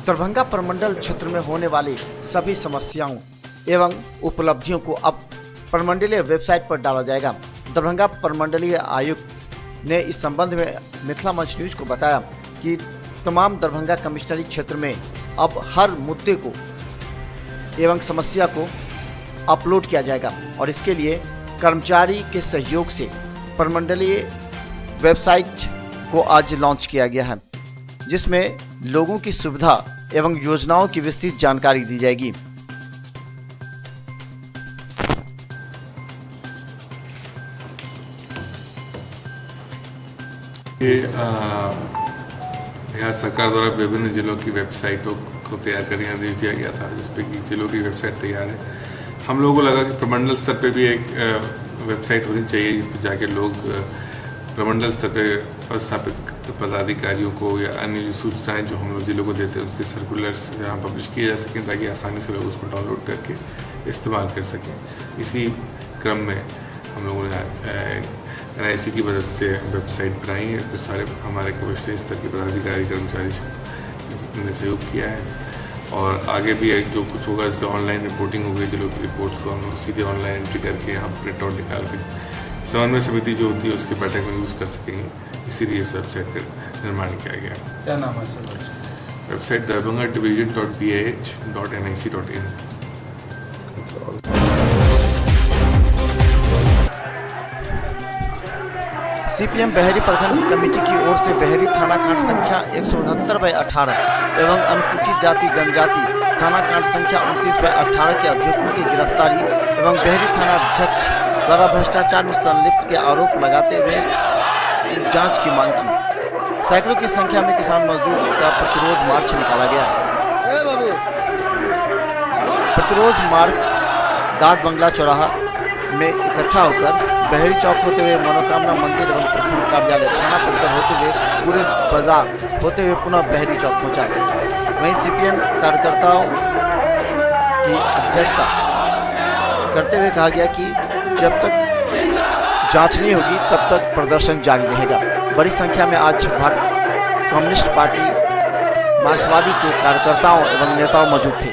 दरभंगा प्रमंडल क्षेत्र में होने वाली सभी समस्याओं एवं उपलब्धियों को अब प्रमंडलीय वेबसाइट पर डाला जाएगा। दरभंगा प्रमंडलीय आयुक्त ने इस संबंध में मिथिला मंच न्यूज को बताया कि तमाम दरभंगा कमिश्नरी क्षेत्र में अब हर मुद्दे को एवं समस्या को अपलोड किया जाएगा और इसके लिए कर्मचारी के सहयोग से प्रमंडलीय वेबसाइट को आज लॉन्च किया गया है, जिसमें लोगों की सुविधा एवं योजनाओं की विस्तृत जानकारी दी जाएगी। बिहार सरकार द्वारा विभिन्न जिलों की वेबसाइटों को तैयार करने का निर्देश दिया गया था, जिसपे कि जिलों की वेबसाइट तैयार है। हम लोगों को लगा कि प्रमंडल स्तर पे भी एक वेबसाइट होनी चाहिए, जिस पर जाके लोग प्रमंडल स्तर पे स्थापित पदाधिकारियों को या अन्य जो सूचनाएं जो हम लोग जिलों को देते हैं उनके सर्कुलर्स यहाँ पब्लिश किए जा सकें, ताकि आसानी से लोग उसको डाउनलोड करके इस्तेमाल कर सकें। इसी क्रम में हम लोगों ने NIC की मदद से वेबसाइट बनाई है। इसमें सारे हमारे कमिश्नरी स्तर के पदाधिकारी कर्मचारी ने सहयोग किया है और आगे भी जो कुछ होगा, जैसे ऑनलाइन रिपोर्टिंग होगी, जिलों की रिपोर्ट्स को हम लोग सीधे ऑनलाइन एंट्री करके यहाँ प्रिंट आउट निकाल के समन्वय समिति जो होती है उसके बैठक में यूज़ कर सकेंगे। इसीलिए इस वेबसाइट का निर्माण किया गया। क्या नाम है sir? Website darbhanga.division.bah.nic.in। CPM Baheri प्रखंड कमेटी की ओर से बहेरी थाना कांड संख्या 169/18 एवं अनुसूचित जाति जनजाति थाना कांड संख्या 29/18 के अभियुक्तों की गिरफ्तारी एवं बहेरी थाना अध्यक्ष द्वारा भ्रष्टाचार में संलिप्त के आरोप लगाते हुए जांच की मांग की। सैकड़ों की संख्या में किसान मजदूर का प्रतिरोध मार्च निकाला गया। प्रतिरोध मार्च डाक बंगला चौराहा में इकट्ठा होकर बहेरी चौक होते हुए मनोकामना मंदिर एवं प्रखंड कार्यालय थाना परिसर होते हुए पूरे बाजार होते हुए पुनः बहेरी चौक पहुंचा। वहीं CPM कार्यकर्ताओं की अध्यक्षता करते हुए कहा गया कि जब तक जांच नहीं होगी तब तक प्रदर्शन जारी रहेगा। बड़ी संख्या में आज भारतीय कम्युनिस्ट पार्टी मार्क्सवादी के कार्यकर्ताओं एवं नेताओं मौजूद थे।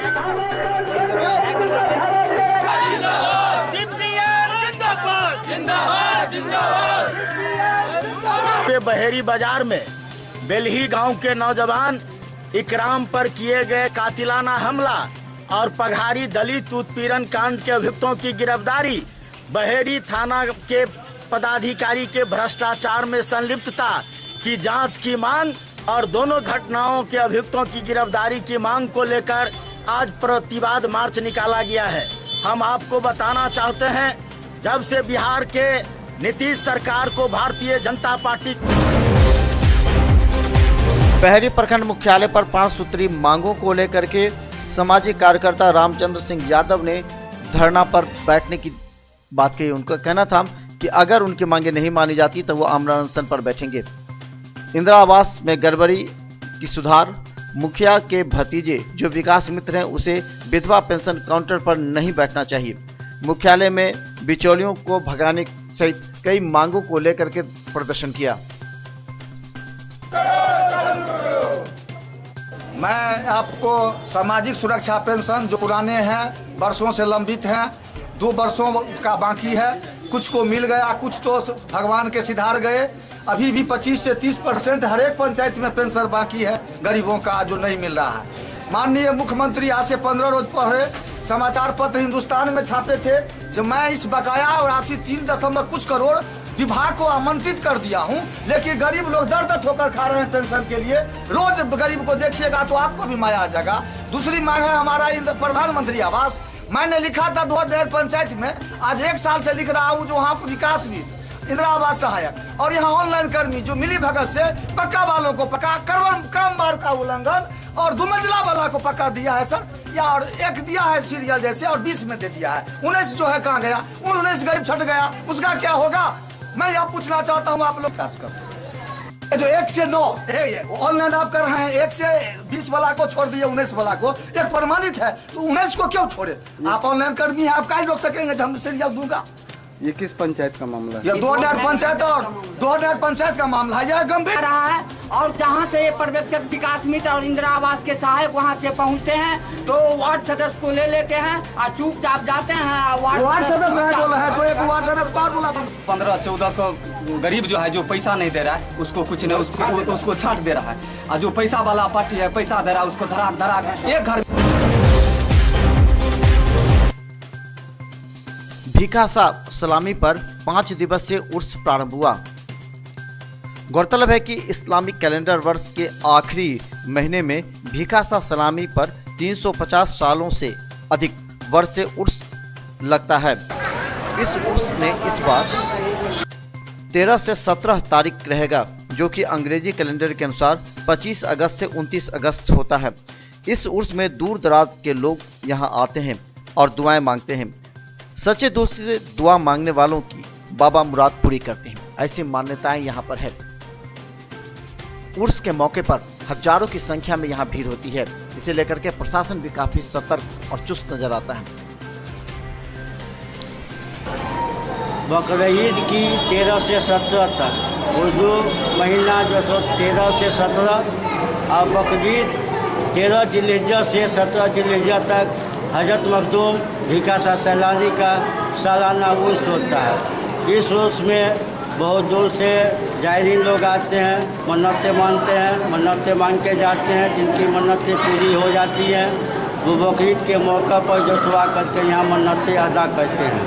बहेरी बाजार में बेलही गांव के नौजवान इकराम पर किए गए कातिलाना हमला और पघारी दलित उत्पीड़न कांड के अभियुक्तों की गिरफ्तारी, बहेरी थाना के पदाधिकारी के भ्रष्टाचार में संलिप्तता की जांच की मांग और दोनों घटनाओं के अभियुक्तों की गिरफ्तारी की मांग को लेकर आज प्रतिवाद मार्च निकाला गया है। हम आपको बताना चाहते हैं, जब से बिहार के नीतीश सरकार को भारतीय जनता पार्टी बहेरी प्रखंड मुख्यालय पर 5 सूत्री मांगों को लेकर के सामाजिक कार्यकर्ता रामचंद्र सिंह यादव ने धरना पर बैठने की बात कही। उनका कहना था कि अगर उनकी मांगे नहीं मानी जाती तो वो आमरण अनशन पर बैठेंगे। इंदिरा आवास में गड़बड़ी की सुधार, मुखिया के भतीजे जो विकास मित्र हैं उसे विधवा पेंशन काउंटर पर नहीं बैठना चाहिए। मुख्यालय में बिचौलियों को भगाने सहित कई मांगों को लेकर के प्रदर्शन किया। मैं आपको सामाजिक सुरक्षा पेंशन जो पुराने हैं, वर्षों से लंबित हैं, 2 वर्षों का बाकी है, कुछ को मिल गया, कुछ तो भगवान के सिधार गए। अभी भी 25 से 30% हर एक पंचायत में पेंशन बाकी है गरीबों का, जो नहीं मिल रहा है। माननीय मुख्यमंत्री आज से 15 रोज पहले समाचार पत्र हिंदुस्तान में छापे थे जो मैं इस बकाया और राशि 3 कुछ करोड़ विभाग को आमंत्रित कर दिया हूं, लेकिन गरीब लोग दर दर ठोकर खा रहे हैं पेंशन के लिए। रोज गरीब को देखिएगा तो आपको भी माया आ जाएगा। दूसरी मांग है हमारा प्रधानमंत्री आवास। मैंने लिखा था 2000 पंचायत में, आज 1 साल से लिख रहा हूँ, जो वहाँ विकासविद, इंदिरा आवास सहायक और यहाँ ऑनलाइन कर्मी जो मिली भगत से पक्का वालों को पक्का, क्रमवार का उल्लंघन और 2 मंजिला वाला को पक्का दिया है सर, या और 1 दिया है सीरियल जैसे और 20 में दे दिया है। 19 जो है कहाँ गया? 19 गरीब छट गया, उसका क्या होगा? मैं यह पूछना चाहता हूँ, आप लोग क्या कर जो 1 से 9 ऑनलाइन आप कर रहे हैं, 1 से 20 वाला को छोड़ दिए, 19 वाला को एक प्रमाणित है तो 19 को क्यों छोड़े? आप ऑनलाइन कर्मी है, आप कहीं रोक सकेंगे? हम सीरियल दूंगा ये किस पंचायत का मामला है? ये 2 पंचायत और 2 पंचायत का मामला है, यह गंभीर रहा है। और जहाँ से ये पर्यवेक्षक विकास मित्र और इंदिरा आवास के सहायक वहाँ से पहुँचते हैं तो वार्ड सदस्य को ले लेते हैं और चुपचाप जाते हैं। वार्ड सदस्य बोला है तो एक वार्ड सदस्य बार बोला 15-14 को गरीब जो है, जो पैसा नहीं दे रहा है उसको कुछ नहीं, उसको छांट दे रहा है, और जो पैसा वाला पार्टी है पैसा दे रहा है उसको धरा एक घर। भीखासा सलामी पर 5 दिवसीय उर्स प्रारंभ हुआ। गौरतलब है कि इस्लामिक कैलेंडर वर्ष के आखिरी महीने में भीखासा सलामी पर 350 सालों से अधिक वर्ष से उर्स लगता है। इस उर्स में इस बार 13 से 17 तारीख रहेगा, जो कि अंग्रेजी कैलेंडर के अनुसार 25 अगस्त से 29 अगस्त होता है। इस उर्स में दूर दराज के लोग यहां आते हैं और दुआएं मांगते हैं। सच्चे दिल से दुआ मांगने वालों की बाबा मुराद पूरी करते हैं, ऐसी मान्यताएं यहां पर है। उर्स के मौके पर हजारों की संख्या में यहां भीड़ होती है। इसे लेकर के प्रशासन भी काफी सतर्क और चुस्त नजर आता है। बकरीद की 13 से 17 तक, उर्दू महीना जो सो 13 से 17, और बकरीद 13 जिलहिज्जा से 17 जिलहिज्जा तक हजरत मखदूम भीखासा सैलानी का सालाना उर्स होता है। इस उर्स में बहुत दूर से जायरीन लोग आते हैं, मन्नतें मानते हैं, मन्नतें मांग के जाते हैं। जिनकी मन्नतें पूरी हो जाती हैं वो बकरीद के मौका पर जो दुआ करके यहाँ मन्नतें अदा करते हैं।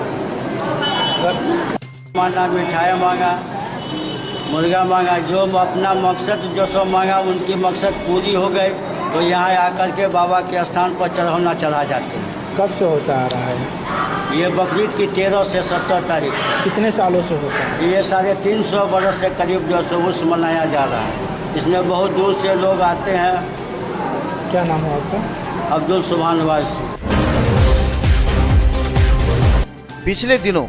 माना मिठाई मांगा, मुर्गा मांगा, जो अपना मकसद जो सो मांगा उनकी मकसद पूरी हो गई तो यहाँ आकर के बाबा के स्थान पर चढ़ाना चढ़ा जाते हैं। कब से होता आ रहा है? ये बकरीद की 13 से 17 तारीख। कितने सालों से होता है? ये 350 बरस से करीब जो सो उर्स मनाया जा रहा है। इसमें बहुत दूर से लोग आते हैं। क्या नाम है आपका? अब्दुल सुभान वासी। पिछले दिनों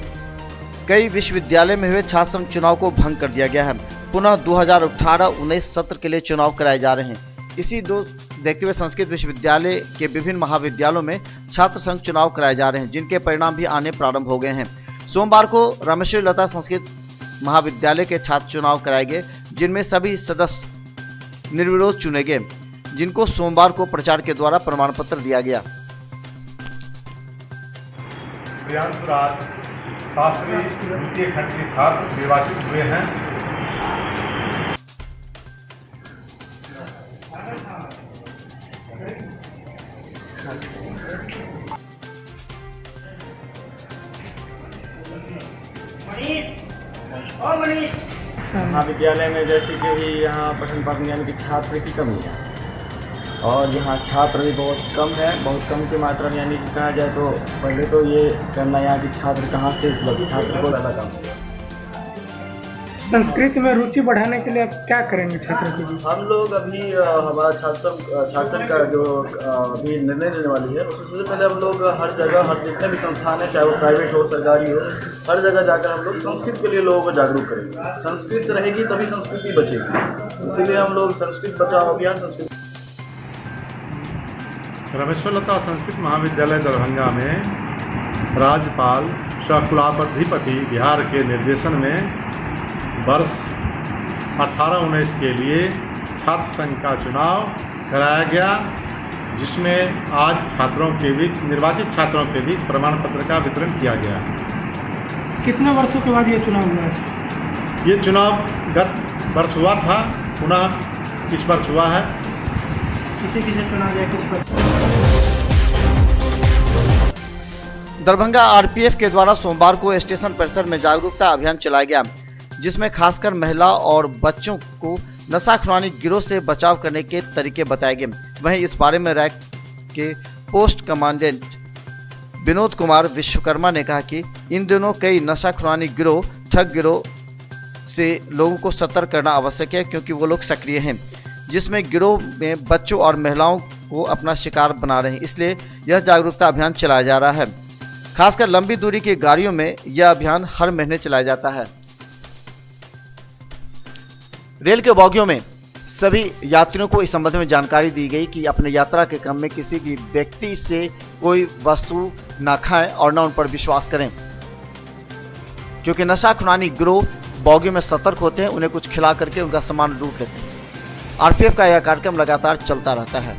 कई विश्वविद्यालय में हुए छात्र संघ चुनाव को भंग कर दिया गया है। पुनः 2018-19 सत्र के लिए चुनाव कराए जा रहे हैं। इसी देखते हुए संस्कृत विश्वविद्यालय के विभिन्न महाविद्यालयों में छात्र संघ चुनाव कराए जा रहे हैं, जिनके परिणाम भी आने प्रारंभ हो गए हैं। सोमवार को रामेश्वरी लता संस्कृत महाविद्यालय के छात्र चुनाव कराए गए, जिनमें सभी सदस्य निर्विरोध चुने गए, जिनको सोमवार को प्रचार के द्वारा प्रमाण पत्र दिया गया। शास्त्री द्वितीय खंड के छात्र निर्वाचित हुए हैं। महाविद्यालय में जैसे कि भी यहाँ पठन पाठन यानी कि छात्र की कमी है और यहाँ छात्र भी बहुत कम है, बहुत कम की मात्रा में। यानी कि कहा जाए तो पहले तो ये करना यहाँ की छात्र कहाँ से उपलब्ध, छात्र को ज़्यादा कम। संस्कृत में रुचि बढ़ाने के लिए आप क्या करेंगे छात्रों के लिए? हम लोग अभी हमारा छात्र का जो अभी निर्णय लेने वाली है, उससे पहले हम लोग हर जगह, हर जितने भी संस्थान है, चाहे वो प्राइवेट हो सरकारी हो, हर जगह जाकर हम लोग संस्कृत के लिए लोगों को जागरूक करेंगे। संस्कृत रहेगी तभी संस्कृति बचेगी, इसीलिए हम लोग संस्कृत बचाओ अभियान संस्कृत। रामेश्वरी लता संस्कृत महाविद्यालय दरभंगा में राज्यपाल कुलाधिपति बिहार के निर्देशन में वर्ष 18-19 के लिए छात्र संघ का चुनाव कराया गया, जिसमें आज छात्रों के बीच, निर्वाचित छात्रों के बीच प्रमाण पत्र का वितरण किया गया। कितने वर्षों के बाद ये चुनाव हुआ है? ये चुनाव गत वर्ष हुआ था, पुनः इस वर्ष हुआ है। किसे चुनाव दिया, किस पर? दरभंगा आरपीएफ के द्वारा सोमवार को स्टेशन परिसर में जागरूकता अभियान चलाया गया, जिसमें खासकर महिला और बच्चों को नशा खुरानी गिरोह से बचाव करने के तरीके बताए गए। वहीं इस बारे में रैक के पोस्ट कमांडेंट विनोद कुमार विश्वकर्मा ने कहा कि इन दिनों कई नशा खुरानी गिरोह, ठग गिरोह से लोगों को सतर्क करना आवश्यक है, क्योंकि वो लोग सक्रिय हैं, जिसमें गिरोह में बच्चों और महिलाओं को अपना शिकार बना रहे हैं। इसलिए यह जागरूकता अभियान चलाया जा रहा है। खासकर लंबी दूरी की गाड़ियों में यह अभियान हर महीने चलाया जाता है। रेल के बोगियों में सभी यात्रियों को इस संबंध में जानकारी दी गई कि अपने यात्रा के क्रम में किसी भी व्यक्ति से कोई वस्तु न खाएं और न उन पर विश्वास करें। क्योंकि नशा खुरानी गिरोह बॉगी में सतर्क होते हैं, उन्हें कुछ खिला करके उनका सामान लूट लेते हैं। आरपीएफ का यह कार्यक्रम लगातार चलता रहता है।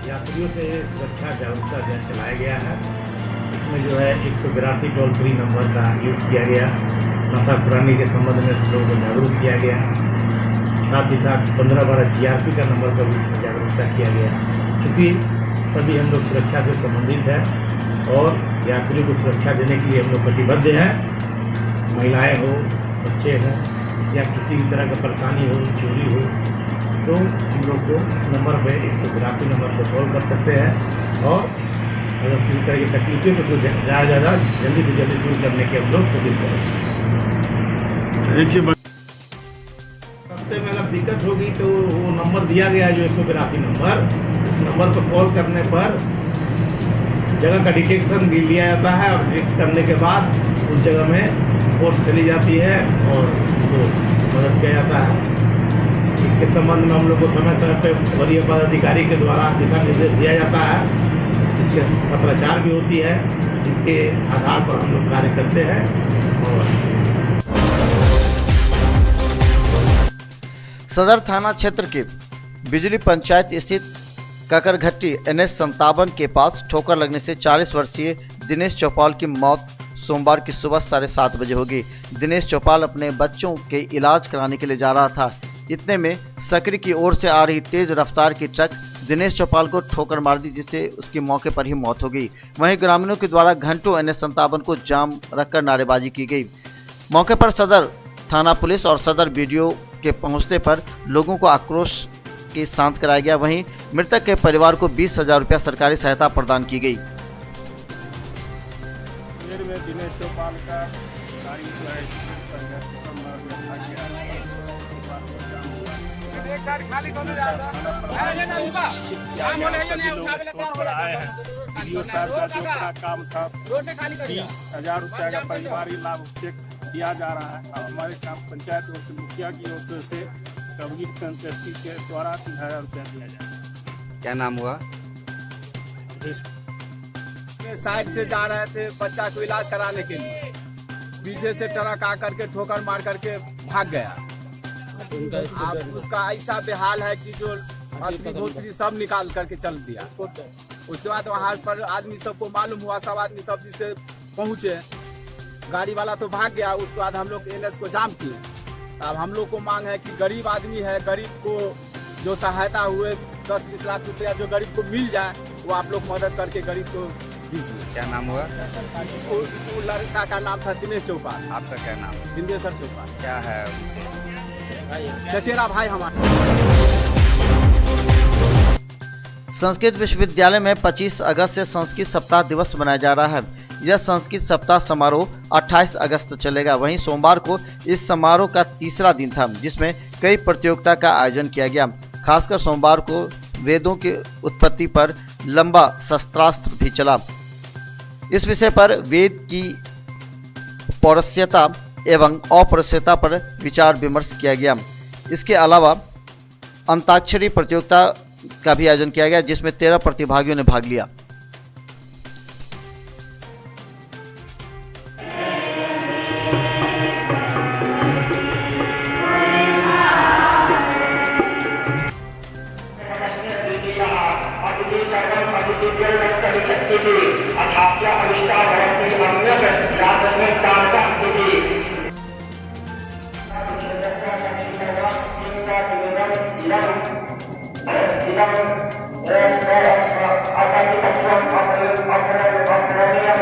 यात्रियों से सुरक्षा जागरूकता अभियान चलाया गया है। इसमें जो है 182 टोल फ्री नंबर का यूज किया गया, नशा खुरानी के संबंध में लोगों को जागरूक किया गया। साथ ही साथ 1512 GRP का नंबर का भी जागरूकता किया गया, क्योंकि सभी हम लोग सुरक्षा से संबंधित है और यात्रियों को सुरक्षा देने के लिए हम लोग प्रतिबद्ध हैं। महिलाएं हो, बच्चे हों या किसी भी तरह का परेशानी हो, चोरी हो, तो हम लोग को नंबर पे 182 नंबर पर कॉल कर सकते हैं और अगर किसी तरह की तकलीफें तो ज़्यादा जल्दी से जल्दी दूर करने की हम लोग कोशिश करें। देखिए, रास्ते में अगर दिक्कत होगी तो वो नंबर दिया गया है जो 182 नंबर, उस नंबर पर कॉल करने पर जगह का डिटेक्शन भी लिया जाता है और डिटेक्ट करने के बाद उस जगह में फोर्स चली जाती है और उनको मदद किया जाता है। इसके संबंध में हम लोग को समय समय पर वरीय पदाधिकारी के द्वारा दिशा निर्देश दिया जाता है, इसके पत्राचार भी होती है, जिसके आधार पर हम लोग कार्य करते हैं। सदर थाना क्षेत्र के बिजली पंचायत स्थित ककरघट्टी NH57 के पास ठोकर लगने से 40 वर्षीय दिनेश चौपाल की मौत सोमवार की सुबह 7:30 बजे होगी। दिनेश चौपाल अपने बच्चों के इलाज कराने के लिए जा रहा था। इतने में सकरी की ओर से आ रही तेज रफ्तार की ट्रक दिनेश चौपाल को ठोकर मार दी, जिससे उसकी मौके पर ही मौत हो गई। वहीं ग्रामीणों के द्वारा घंटों NH57 को जाम रखकर नारेबाजी की गई। मौके पर सदर थाना पुलिस और सदर BDO के पहुंचने पर लोगों को आक्रोश के शांत कराया गया। वहीं मृतक के परिवार को 20,000 रुपया सरकारी सहायता प्रदान की गई। दिनेश चौपाल का गाड़ी काम था। 20,000 रुपया का परिवारी लाभ चेक दिया जा रहा है। हमारे पंचायत ओर से मुखिया की ओर से कबीर ट्रस्टी के द्वारा 3,000 रुपया दिया जाए। क्या नाम हुआ? साइड से जा रहे थे बच्चा को इलाज कराने के लिए, पीछे से ट्रक आकर के ठोकर मार करके भाग गया। अब उसका ऐसा बेहाल है कि जो भोतरी सब निकाल करके चल दिया। उसके बाद वहाँ पर आदमी सबको मालूम हुआ, सब आदमी सब से पहुँचे, गाड़ी वाला तो भाग गया। उसके बाद हम लोग NH को जाम किए। अब हम लोग को मांग है कि गरीब आदमी है, गरीब को जो सहायता हुए 10-20 लाख रुपया जो गरीब को मिल जाए वो आप लोग मदद करके गरीब को दीजिए। क्या नाम हुआ? वो लड़का का नाम था दिनेश चौपाल। आपका क्या नाम? बिंदेश्वर चौपाल। क्या है? चचेरा भाई हमारा। संस्कृत विश्वविद्यालय में 25 अगस्त से संस्कृत सप्ताह दिवस मनाया जा रहा है। यह संस्कृत सप्ताह समारोह 28 अगस्त चलेगा। वहीं सोमवार को इस समारोह का तीसरा दिन था, जिसमें कई प्रतियोगिता का आयोजन किया गया। खासकर सोमवार को वेदों की उत्पत्ति पर लंबा शस्त्रास्त्र भी चला। इस विषय पर वेद की पौरुषेयता एवं अपौरुषेयता पर विचार विमर्श किया गया। इसके अलावा अंताक्षरी प्रतियोगिता का भी आयोजन किया गया, जिसमें 13 प्रतिभागियों ने भाग लिया। Oke.